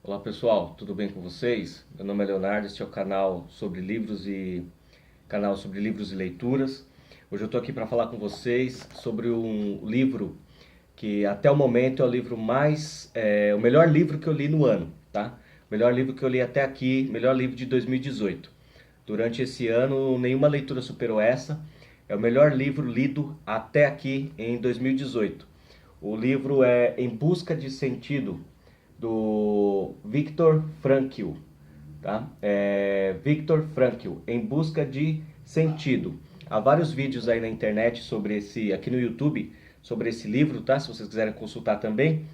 Olá pessoal, tudo bem com vocês? Meu nome é Leonardo, este é o canal sobre livros e leituras. Hoje eu estou aqui para falar com vocês sobre um livro que até o momento é o livro o melhor livro que eu li no ano, tá? O melhor livro que eu li até aqui, melhor livro de 2018. Durante esse ano, nenhuma leitura superou essa. É o melhor livro lido até aqui em 2018. O livro é Em Busca de Sentido, do Viktor Frankl, tá? Viktor Frankl, Em Busca de Sentido. Há vários vídeos aí na internet aqui no YouTube, sobre esse livro, tá? Se vocês quiserem consultar também.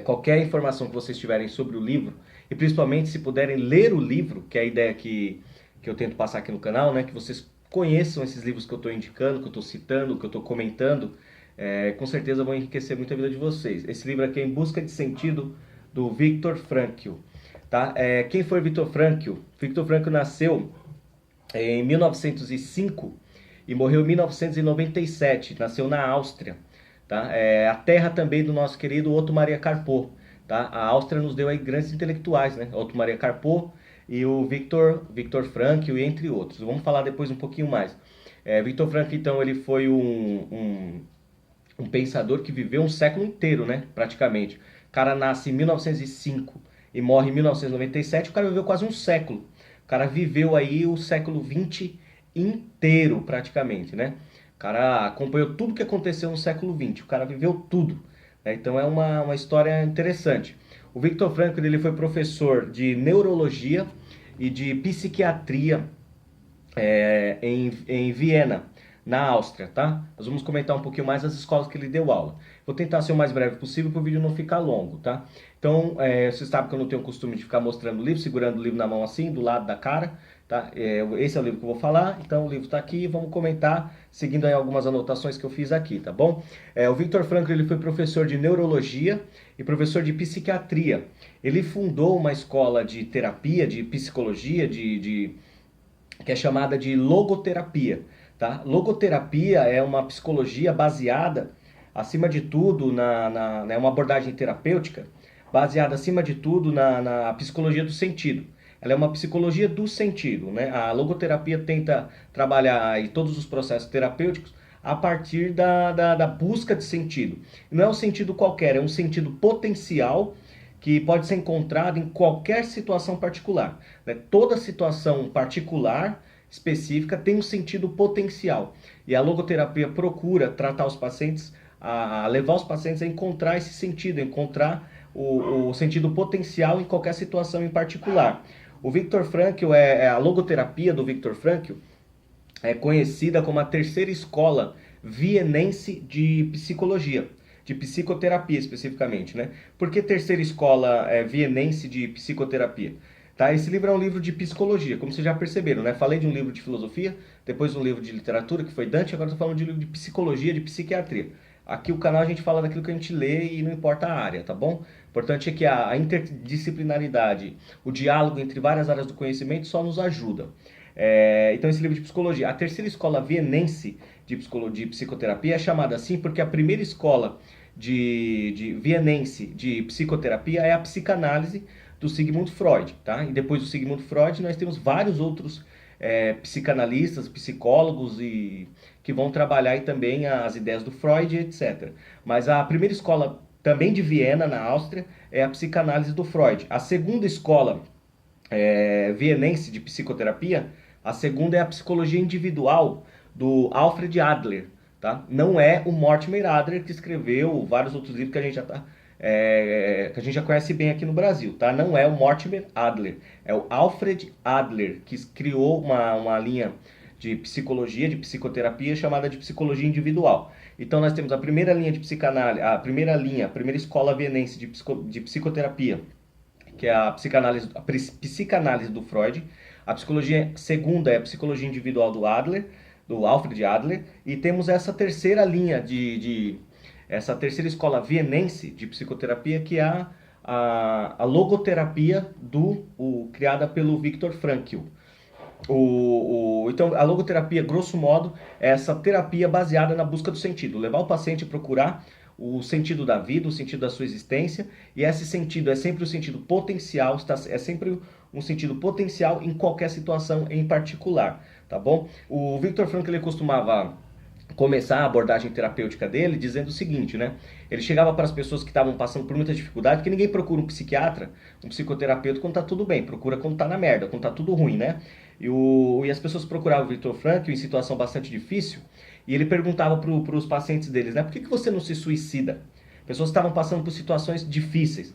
Qualquer informação que vocês tiverem sobre o livro, e principalmente se puderem ler o livro, que é a ideia que eu tento passar aqui no canal, né? Que vocês conheçam esses livros que eu estou indicando, que eu estou citando, que eu estou comentando, com certeza vão enriquecer muito a vida de vocês. Esse livro aqui é Em Busca de Sentido, do Viktor Frankl. Tá? Quem foi Viktor Frankl? Viktor Frankl nasceu em 1905 e morreu em 1997. Nasceu na Áustria. Tá? A terra também do nosso querido Otto Maria Carpo. Tá? A Áustria nos deu aí grandes intelectuais, né? Otto Maria Carpo e o Viktor Frankl, e entre outros. Vamos falar depois um pouquinho mais. Viktor Frankl, então, ele foi um pensador que viveu um século inteiro, né? Praticamente. O cara nasce em 1905 e morre em 1997, o cara viveu quase um século. O cara viveu aí o século XX inteiro, praticamente, né? O cara acompanhou tudo que aconteceu no século XX, o cara viveu tudo. Né? Então é uma história interessante. O Viktor Frankl, ele foi professor de neurologia e de psiquiatria em Viena, na Áustria, tá? Nós vamos comentar um pouquinho mais as escolas que ele deu aula. Vou tentar ser o mais breve possível para o vídeo não ficar longo, tá? Então, você sabe que eu não tenho o costume de ficar mostrando o livro, segurando o livro na mão assim, do lado da cara, tá? Esse é o livro que eu vou falar, então o livro está aqui, vamos comentar, seguindo aí algumas anotações que eu fiz aqui, tá bom? O Viktor Frankl, ele foi professor de neurologia e professor de psiquiatria. Ele fundou uma escola de terapia, de psicologia, que é chamada de logoterapia. Tá? Logoterapia é uma psicologia baseada, acima de tudo, é uma abordagem terapêutica baseada, acima de tudo, na psicologia do sentido. Ela é uma psicologia do sentido. Né? A logoterapia tenta trabalhar aí todos os processos terapêuticos a partir da busca de sentido. Não é um sentido qualquer, é um sentido potencial que pode ser encontrado em qualquer situação particular. Né? Toda situação particular, específica, tem um sentido potencial. E a logoterapia procura tratar os pacientes, a levar os pacientes a encontrar esse sentido, a encontrar o sentido potencial em qualquer situação em particular. O Viktor Frankl, a logoterapia do Viktor Frankl é conhecida como a terceira escola vienense de psicologia, de psicoterapia especificamente, né? Por que terceira escola vienense de psicoterapia? Tá? Esse livro é um livro de psicologia, como vocês já perceberam, né? Falei de um livro de filosofia, depois um livro de literatura, que foi Dante, agora estou falando de um livro de psicologia, de psiquiatria. Aqui o canal a gente fala daquilo que a gente lê e não importa a área, tá bom? O importante é que a interdisciplinaridade, o diálogo entre várias áreas do conhecimento só nos ajuda. Então esse livro de psicologia, a terceira escola vienense de psicoterapia é chamada assim porque a primeira escola de vienense de psicoterapia é a psicanálise do Sigmund Freud, tá? E depois do Sigmund Freud nós temos vários outros psicanalistas, psicólogos e que vão trabalhar aí também as ideias do Freud, etc. Mas a primeira escola também de Viena, na Áustria, é a psicanálise do Freud. A segunda escola vienense de psicoterapia, a segunda é a psicologia individual do Alfred Adler, tá? Não é o Mortimer Adler que escreveu vários outros livros que a gente que a gente já conhece bem aqui no Brasil, tá? Não é o Mortimer Adler, é o Alfred Adler que criou uma linha de psicologia, de psicoterapia chamada de psicologia individual. Então nós temos a primeira linha de psicanálise, a primeira escola vienense de psicoterapia, que é a psicanálise do Freud. A psicologia segunda é a psicologia individual do Adler, do Alfred Adler, e temos essa terceira linha essa terceira escola vienense de psicoterapia, que é a logoterapia criada pelo Viktor Frankl. Então, a logoterapia, grosso modo, é essa terapia baseada na busca do sentido, levar o paciente a procurar o sentido da vida, o sentido da sua existência, e esse sentido é sempre o sentido potencial, é sempre um sentido potencial em qualquer situação em particular, tá bom? O Viktor Frankl, ele costumava começar a abordagem terapêutica dele dizendo o seguinte, né? Ele chegava para as pessoas que estavam passando por muita dificuldade, porque ninguém procura um psiquiatra, um psicoterapeuta quando tá tudo bem, procura quando tá na merda, quando tá tudo ruim, né? E as pessoas procuravam o Viktor Frankl em situação bastante difícil, e ele perguntava para os pacientes deles, né? Por que você não se suicida? Pessoas estavam passando por situações difíceis.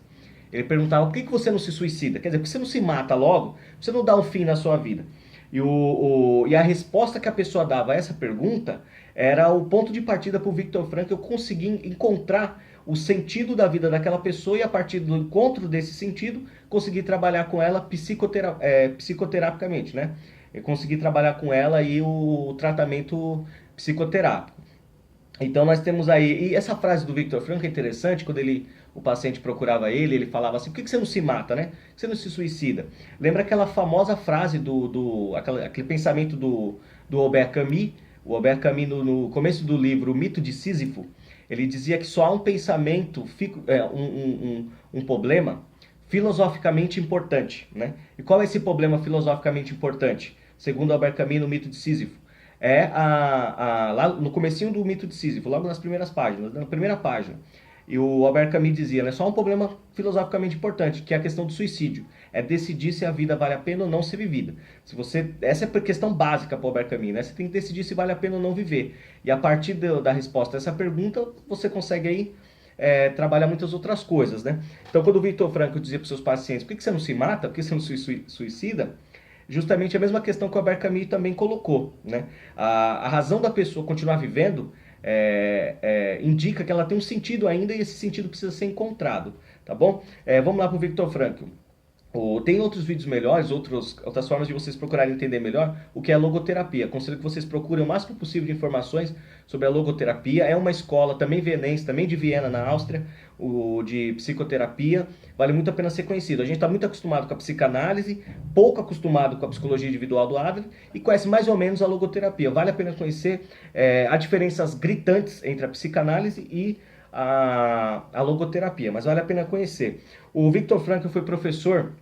Ele perguntava, por que você não se suicida? Quer dizer, por que você não se mata logo? Por que você não dá um fim na sua vida? E a resposta que a pessoa dava a essa pergunta era o ponto de partida para o Viktor Frankl conseguir encontrar o sentido da vida daquela pessoa e a partir do encontro desse sentido conseguir trabalhar com ela psicoterapicamente, né? E conseguir trabalhar com ela e o tratamento psicoterápico. Então nós temos aí, e essa frase do Viktor Frankl é interessante, quando o paciente procurava ele falava assim, por que você não se mata, né? Por que você não se suicida? Lembra aquela famosa frase aquele pensamento do Albert Camus? O Albert Camus, no começo do livro O Mito de Sísifo, ele dizia que só há um pensamento, um problema filosoficamente importante, né? E qual é esse problema filosoficamente importante? Segundo Albert Camus, no Mito de Sísifo, lá no comecinho do Mito de Sísifo, logo nas primeiras páginas, na primeira página. E o Albert Camus dizia, né, só um problema filosoficamente importante, que é a questão do suicídio. É decidir se a vida vale a pena ou não ser vivida. Essa é a questão básica para o Albert Camus, né? Você tem que decidir se vale a pena ou não viver. E a partir da resposta a essa pergunta, você consegue aí trabalhar muitas outras coisas, né? Então, quando o Viktor Frankl dizia para os seus pacientes, por que você não se mata? Por que você não se suicida? Justamente a mesma questão que o Albert Camus também colocou, né? A razão da pessoa continuar vivendo indica que ela tem um sentido ainda e esse sentido precisa ser encontrado, tá bom? Vamos lá para o Viktor Frankl. Tem outros vídeos melhores, outras formas de vocês procurarem entender melhor o que é a logoterapia. Aconselho que vocês procurem o máximo possível de informações sobre a logoterapia. É uma escola também vienense, também de Viena, na Áustria, de psicoterapia. Vale muito a pena ser conhecido. A gente está muito acostumado com a psicanálise, pouco acostumado com a psicologia individual do Adler e conhece mais ou menos a logoterapia. Vale a pena conhecer as diferenças gritantes entre a psicanálise e a logoterapia, mas vale a pena conhecer. O Viktor Frankl foi professor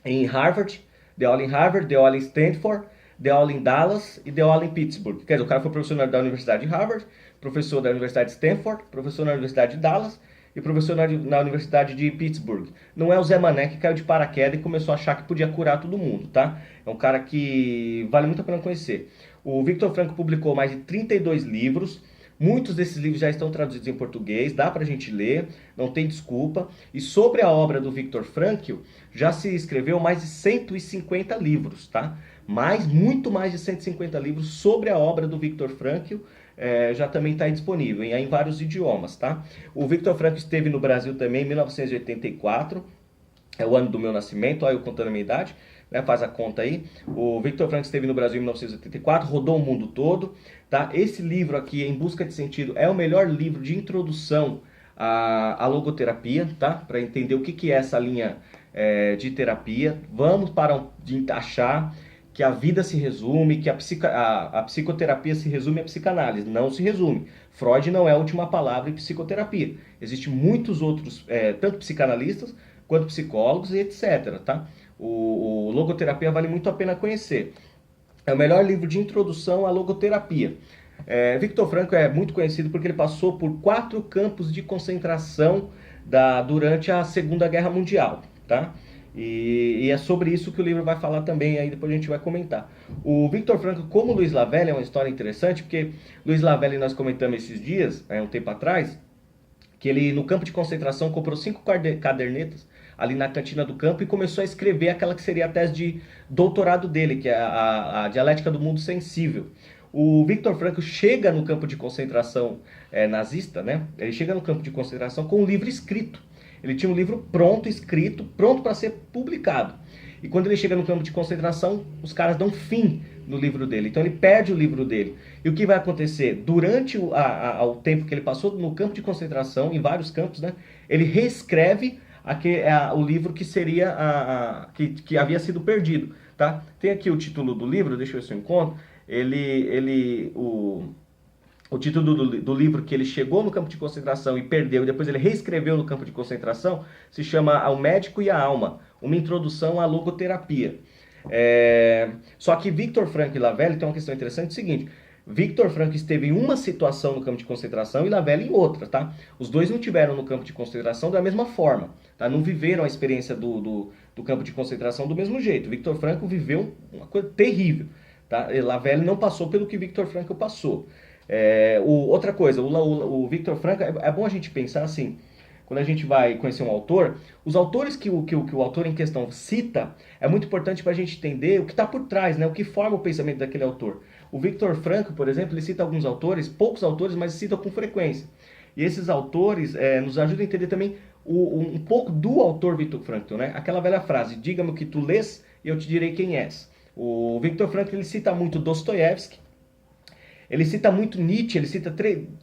em Harvard, deu aula em Harvard, deu aula em Stanford, deu aula em Dallas e deu aula em Pittsburgh. Quer dizer, o cara foi professor da Universidade de Harvard, professor da Universidade de Stanford, professor na Universidade de Dallas e professor na Universidade de Pittsburgh. Não é o Zé Mané que caiu de paraquedas e começou a achar que podia curar todo mundo, tá? É um cara que vale muito a pena conhecer. O Viktor Frankl publicou mais de 32 livros. Muitos desses livros já estão traduzidos em português, dá pra gente ler, não tem desculpa. E sobre a obra do Viktor Frankl, já se escreveu mais de 150 livros, tá? Muito mais de 150 livros sobre a obra do Viktor Frankl, já também está disponível, em vários idiomas, tá? O Viktor Frankl esteve no Brasil também em 1984, é o ano do meu nascimento, olha eu contando a minha idade, né, faz a conta aí. O Viktor Frankl esteve no Brasil em 1984, rodou o mundo todo, tá? Esse livro aqui, Em Busca de Sentido, é o melhor livro de introdução à logoterapia, tá? Para entender o que é essa linha de terapia. Vamos de achar que a vida se resume, que a psicoterapia se resume à psicanálise. Não se resume. Freud não é a última palavra em psicoterapia. Existem muitos outros, tanto psicanalistas quanto psicólogos e etc, tá? O Logoterapia vale muito a pena conhecer. É o melhor livro de introdução à logoterapia. Viktor Frankl é muito conhecido porque ele passou por 4 campos de concentração durante a Segunda Guerra Mundial, tá? E é sobre isso que o livro vai falar também, aí depois a gente vai comentar. O Viktor Frankl, como Luiz Lavelli, é uma história interessante, porque Luiz Lavelli nós comentamos esses dias, um tempo atrás, que ele no campo de concentração comprou 5 cadernetas ali na cantina do campo e começou a escrever aquela que seria a tese de doutorado dele, que é a dialética do mundo sensível. O Viktor Frankl chega no campo de concentração nazista, né? Ele chega no campo de concentração com um livro escrito. Ele tinha um livro pronto, escrito, pronto para ser publicado. E quando ele chega no campo de concentração, os caras dão fim no livro dele. Então ele perde o livro dele. E o que vai acontecer? Durante o tempo que ele passou no campo de concentração, em vários campos, né? Ele reescreve o livro que seria que havia sido perdido, tá? Tem aqui o título do livro, deixa eu ver se eu encontro. o título do livro que ele chegou no campo de concentração e perdeu, e depois ele reescreveu no campo de concentração, se chama O Médico e a Alma, uma introdução à logoterapia. Só que Viktor Frankl e Lavelle tem uma questão interessante, é o seguinte: Viktor Frankl esteve em uma situação no campo de concentração e Lavelle em outra, tá? Os dois não tiveram no campo de concentração da mesma forma, tá? Não viveram a experiência do campo de concentração do mesmo jeito. Viktor Frankl viveu uma coisa terrível, tá? E Lavelle não passou pelo que Viktor Frankl passou. Outra coisa, o Viktor Frankl, é bom a gente pensar assim, quando a gente vai conhecer um autor, os autores que o autor em questão cita, é muito importante para a gente entender o que está por trás, né? O que forma o pensamento daquele autor. O Viktor Frankl, por exemplo, ele cita alguns autores, poucos autores, mas cita com frequência. E esses autores nos ajudam a entender também um pouco do autor Viktor Frankl, né? Aquela velha frase, diga-me o que tu lês e eu te direi quem és. O Viktor Frankl, ele cita muito Dostoiévski, ele cita muito Nietzsche, ele cita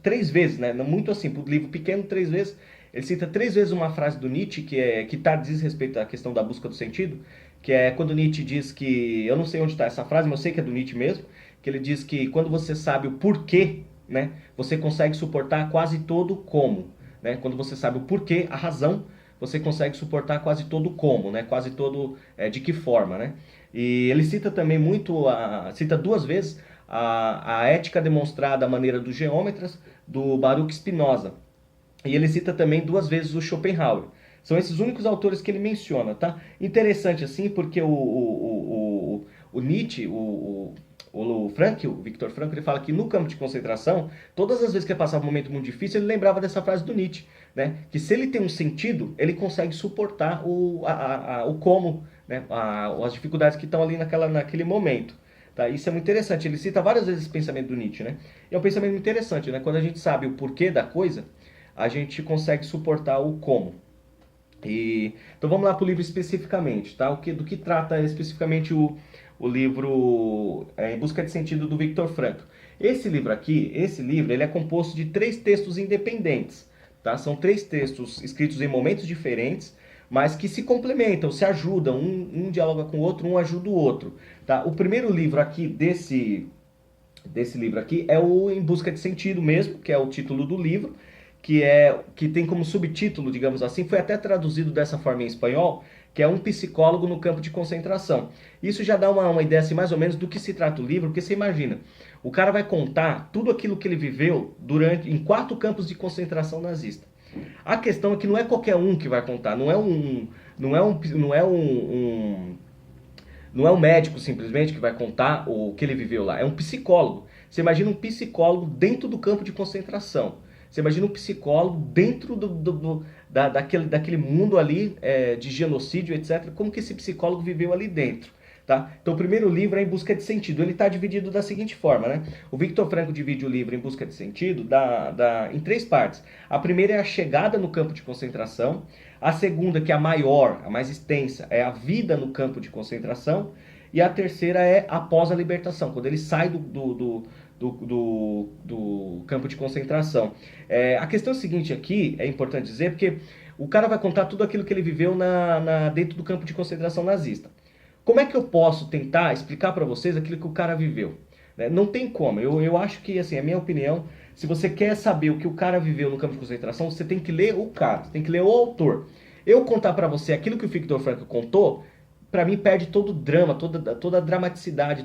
três vezes, né? Muito assim, para o livro pequeno, 3 vezes. Ele cita 3 vezes uma frase do Nietzsche que diz respeito à questão da busca do sentido, que é quando Nietzsche diz que, eu não sei onde está essa frase, mas eu sei que é do Nietzsche mesmo, que ele diz que quando você sabe o porquê, né, você consegue suportar quase todo o como, né? Quando você sabe o porquê, a razão, você consegue suportar quase todo o como, né? Quase todo de que forma, né? E ele cita também muito, cita 2 vezes a ética demonstrada à maneira dos geômetras do Baruch Spinoza. E ele cita também 2 vezes o Schopenhauer. São esses únicos autores que ele menciona, tá? Interessante assim, porque o Nietzsche, o Frankl, o Viktor Frankl, ele fala que no campo de concentração, todas as vezes que ele passava um momento muito difícil, ele lembrava dessa frase do Nietzsche, né? Que se ele tem um sentido, ele consegue suportar o como, né? As dificuldades que estão ali naquele momento. Tá? Isso é muito interessante. Ele cita várias vezes esse pensamento do Nietzsche, né? E é um pensamento muito interessante, né? Quando a gente sabe o porquê da coisa, a gente consegue suportar o como. Então vamos lá para o livro especificamente, tá? Do que trata especificamente o livro Em Busca de Sentido, do Viktor Frankl. Esse livro, ele é composto de 3 textos independentes, tá? São 3 textos escritos em momentos diferentes, mas que se complementam, se ajudam, um dialoga com o outro, um ajuda o outro, tá? O primeiro livro aqui desse livro aqui é o Em Busca de Sentido mesmo, que é o título do livro, que tem como subtítulo, digamos assim, foi até traduzido dessa forma em espanhol, que é Um Psicólogo no Campo de Concentração. Isso já dá uma ideia assim, mais ou menos do que se trata o livro, porque você imagina, o cara vai contar tudo aquilo que ele viveu em 4 campos de concentração nazista. A questão é que não é qualquer um que vai contar, não é um médico simplesmente que vai contar o que ele viveu lá, é um psicólogo. Você imagina um psicólogo dentro do campo de concentração. Você imagina um psicólogo dentro daquele mundo ali de genocídio, etc. Como que esse psicólogo viveu ali dentro? Tá? Então o primeiro livro é Em Busca de Sentido. Ele está dividido da seguinte forma, né? O Viktor Frankl divide o livro Em Busca de Sentido em 3 partes. A primeira é a chegada no campo de concentração. A segunda, que é a maior, a mais extensa, é a vida no campo de concentração. E a terceira é após a libertação, quando ele sai do campo de concentração. A questão é a seguinte aqui, é importante dizer, porque o cara vai contar tudo aquilo que ele viveu dentro do campo de concentração nazista. Como é que eu posso tentar explicar para vocês aquilo que o cara viveu? Não tem como. Eu acho que, assim, a minha opinião, se você quer saber o que o cara viveu no campo de concentração, você tem que ler o cara, você tem que ler o autor. Eu contar para você aquilo que o Viktor Frankl contou, para mim perde todo o drama, toda a dramaticidade,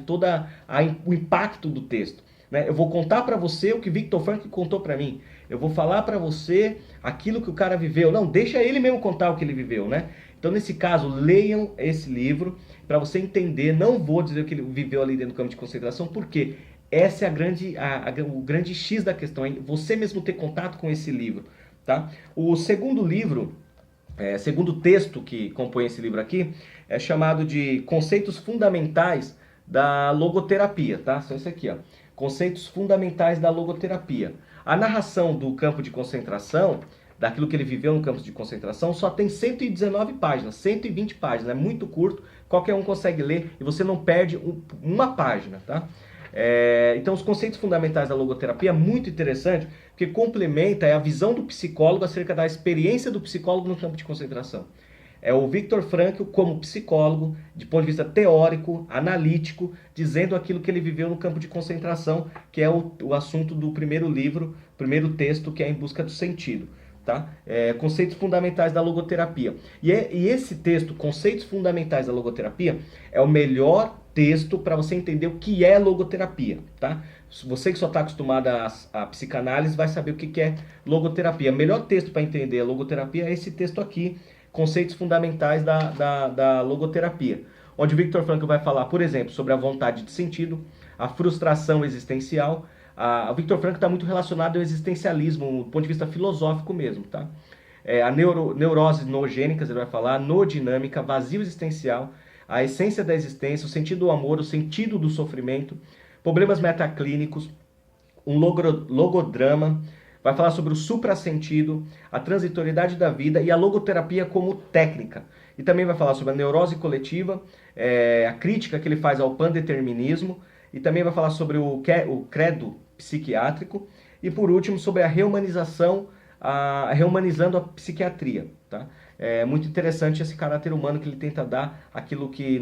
o impacto do texto. Né? Eu vou contar para você o que Viktor Frankl contou para mim. Eu vou falar para você aquilo que o cara viveu. Não, deixa ele mesmo contar o que ele viveu, né? Então, nesse caso, leiam esse livro para você entender. Não vou dizer o que ele viveu ali dentro do campo de concentração, porque essa é o grande X da questão, hein? Você mesmo ter contato com esse livro, tá? O segundo livro, segundo texto que compõe esse livro aqui, é chamado de Conceitos Fundamentais da Logoterapia, tá? Só isso aqui, ó. Conceitos Fundamentais da Logoterapia. A narração do campo de concentração, daquilo que ele viveu no campo de concentração, só tem 119 páginas, 120 páginas, é muito curto, qualquer um consegue ler e você não perde uma página, tá? Então, os conceitos fundamentais da logoterapia é muito interessante, porque complementa a visão do psicólogo acerca da experiência do psicólogo no campo de concentração. É o Viktor Frankl como psicólogo, de ponto de vista teórico, analítico, dizendo aquilo que ele viveu no campo de concentração, que é o assunto do primeiro livro, primeiro texto, que é Em Busca do Sentido. Tá? Conceitos fundamentais da logoterapia. E esse texto, Conceitos Fundamentais da Logoterapia, é o melhor texto para você entender o que é logoterapia. Tá? Você que só está acostumado à psicanálise vai saber o que é logoterapia. O melhor texto para entender a logoterapia é esse texto aqui, Conceitos Fundamentais da Logoterapia, onde o Viktor Frankl vai falar, por exemplo, sobre a vontade de sentido, a frustração existencial. O Viktor Frankl está muito relacionado ao existencialismo, do ponto de vista filosófico mesmo, tá? A neuroses noogênicas, ele vai falar, noodinâmica, vazio existencial, a essência da existência, o sentido do amor, o sentido do sofrimento, problemas metaclínicos, um logodrama, vai falar sobre o suprassentido, a transitoriedade da vida e a logoterapia como técnica. E também vai falar sobre a neurose coletiva, a crítica que ele faz ao pandeterminismo, e também vai falar sobre o credo psiquiátrico, e por último sobre a reumanização, reumanizando a psiquiatria. Tá? É muito interessante esse caráter humano que ele tenta dar, aquilo que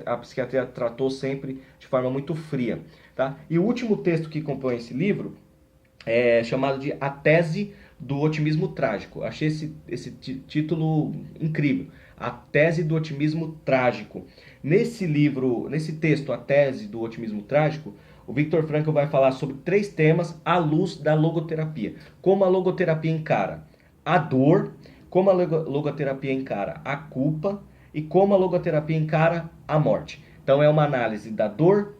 a psiquiatria tratou sempre de forma muito fria. Tá? E o último texto que compõe esse livro é chamado de A Tese do Otimismo Trágico. Achei esse título incrível. A Tese do Otimismo Trágico. Nesse livro, nesse texto, A Tese do Otimismo Trágico, o Viktor Frankl vai falar sobre 3 temas à luz da logoterapia. Como a logoterapia encara a dor, como a logoterapia encara a culpa e como a logoterapia encara a morte. Então é uma análise da dor,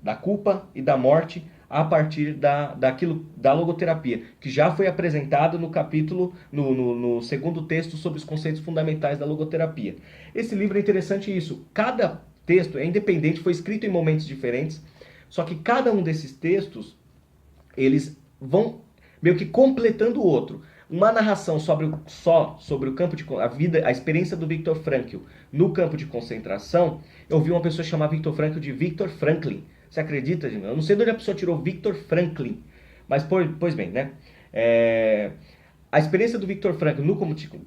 da culpa e da morte a partir da logoterapia, que já foi apresentado no capítulo, no segundo texto sobre os conceitos fundamentais da logoterapia. Esse livro é interessante isso. Cada texto é independente, foi escrito em momentos diferentes, só que cada um desses textos, eles vão meio que completando o outro. Uma narração só sobre o campo de a vida, a experiência do Viktor Frankl no campo de concentração, eu vi uma pessoa chamar Viktor Frankl de Viktor Franklin. Você acredita, gente? Eu não sei de onde a pessoa tirou Viktor Franklin, mas pois bem, né? A experiência do Viktor Frankl no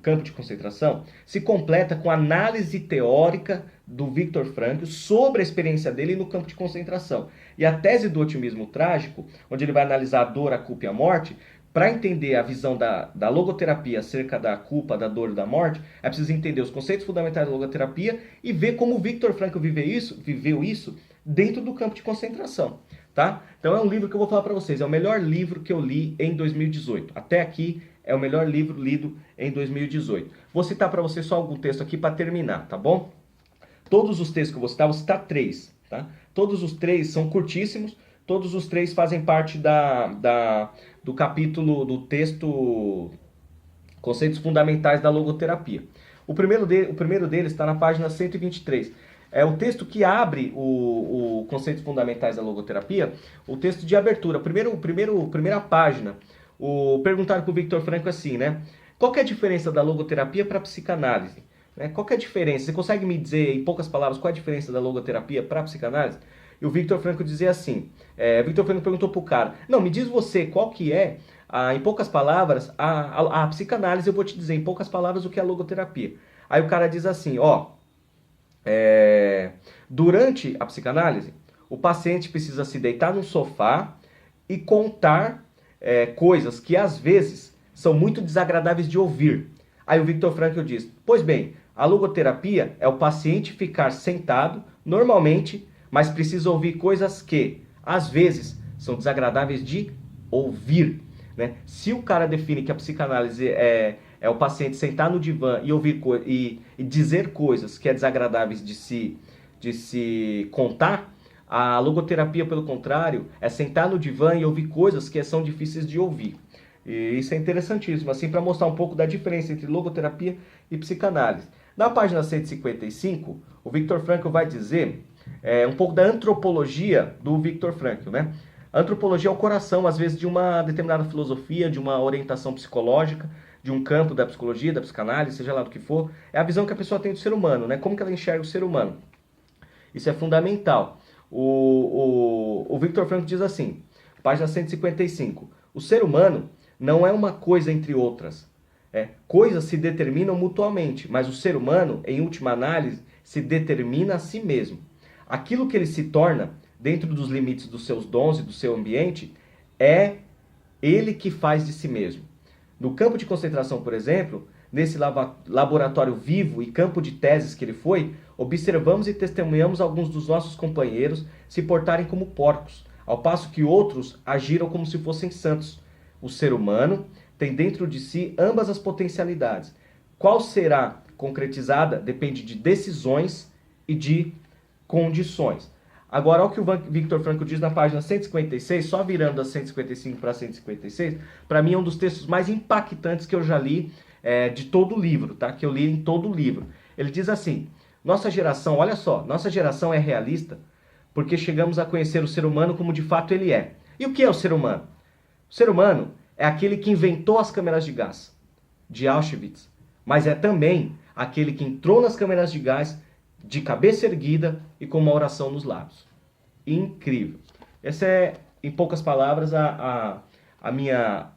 campo de concentração se completa com a análise teórica do Viktor Frankl sobre a experiência dele no campo de concentração. E a tese do otimismo trágico, onde ele vai analisar a dor, a culpa e a morte, para entender a visão da logoterapia acerca da culpa, da dor e da morte, é preciso entender os conceitos fundamentais da logoterapia e ver como o Viktor Frankl viveu isso dentro do campo de concentração. Tá? Então é um livro que eu vou falar para vocês, é o melhor livro que eu li em 2018. Até aqui é o melhor livro lido em 2018. Vou citar para vocês só algum texto aqui para terminar, tá bom? Todos os textos que eu vou citar 3. Tá? Todos os 3 são curtíssimos, todos os 3 fazem parte do capítulo do texto Conceitos Fundamentais da Logoterapia. O primeiro deles está na página 123. É o texto que abre o Conceitos Fundamentais da Logoterapia, o texto de abertura, primeira página. Perguntaram para o Viktor Frankl assim, né? Qual que é a diferença da logoterapia para a psicanálise? Qual que é a diferença? Você consegue me dizer, em poucas palavras, qual é a diferença da logoterapia para a psicanálise? E o Viktor Frankl dizia assim, Viktor Frankl perguntou para o cara, não, me diz você qual que é, em poucas palavras, a psicanálise, eu vou te dizer em poucas palavras o que é a logoterapia. Aí o cara diz assim, durante a psicanálise, o paciente precisa se deitar no sofá e contar coisas que às vezes são muito desagradáveis de ouvir. Aí o Viktor Frankl diz, pois bem, a logoterapia é o paciente ficar sentado, normalmente, mas precisa ouvir coisas que, às vezes, são desagradáveis de ouvir. Né? Se o cara define que a psicanálise é o paciente sentar no divã e ouvir e dizer coisas que é desagradáveis de se contar, a logoterapia, pelo contrário, é sentar no divã e ouvir coisas que são difíceis de ouvir. E isso é interessantíssimo, assim, para mostrar um pouco da diferença entre logoterapia e psicanálise. Na página 155, o Viktor Frankl vai dizer um pouco da antropologia do Viktor Frankl, né? A antropologia é o coração, às vezes, de uma determinada filosofia, de uma orientação psicológica, de um campo da psicologia, da psicanálise, seja lá do que for. É a visão que a pessoa tem do ser humano, né? Como que ela enxerga o ser humano. Isso é fundamental. O Viktor Frankl diz assim, página 155, o ser humano não é uma coisa entre outras. Coisas se determinam mutuamente, mas o ser humano, em última análise, se determina a si mesmo. Aquilo que ele se torna, dentro dos limites dos seus dons e do seu ambiente, é ele que faz de si mesmo. No campo de concentração, por exemplo, nesse laboratório vivo e campo de teses que ele foi, observamos e testemunhamos alguns dos nossos companheiros se portarem como porcos, ao passo que outros agiram como se fossem santos. O ser humano tem dentro de si ambas as potencialidades. Qual será concretizada depende de decisões e de condições. Agora, olha o que o Viktor Frankl diz na página 156, só virando a 155 para 156, para mim é um dos textos mais impactantes que eu já li de todo o livro, tá? Que eu li em todo o livro. Ele diz assim, nossa geração, olha só, nossa geração é realista porque chegamos a conhecer o ser humano como de fato ele é. E o que é o ser humano? O ser humano é aquele que inventou as câmeras de gás de Auschwitz, mas é também aquele que entrou nas câmeras de gás de cabeça erguida e com uma oração nos lábios. Incrível. Esse é, em poucas palavras,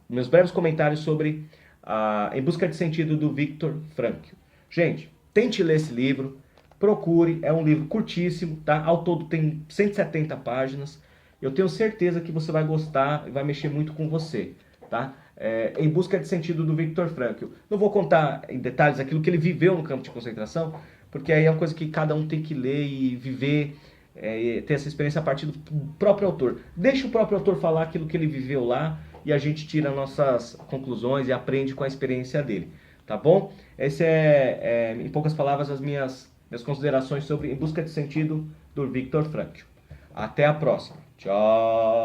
meus breves comentários sobre Em Busca de Sentido, do Viktor Frankl. Gente, tente ler esse livro, procure, é um livro curtíssimo, tá? Ao todo tem 170 páginas. Eu tenho certeza que você vai gostar e vai mexer muito com você, tá? Em Busca de Sentido, do Viktor Frankl. Não vou contar em detalhes aquilo que ele viveu no campo de concentração, porque aí é uma coisa que cada um tem que ler e viver, e ter essa experiência a partir do próprio autor. Deixa o próprio autor falar aquilo que ele viveu lá e a gente tira nossas conclusões e aprende com a experiência dele, tá bom? Esse em poucas palavras, as minhas considerações sobre Em Busca de Sentido, do Viktor Frankl. Até a próxima. Tchau!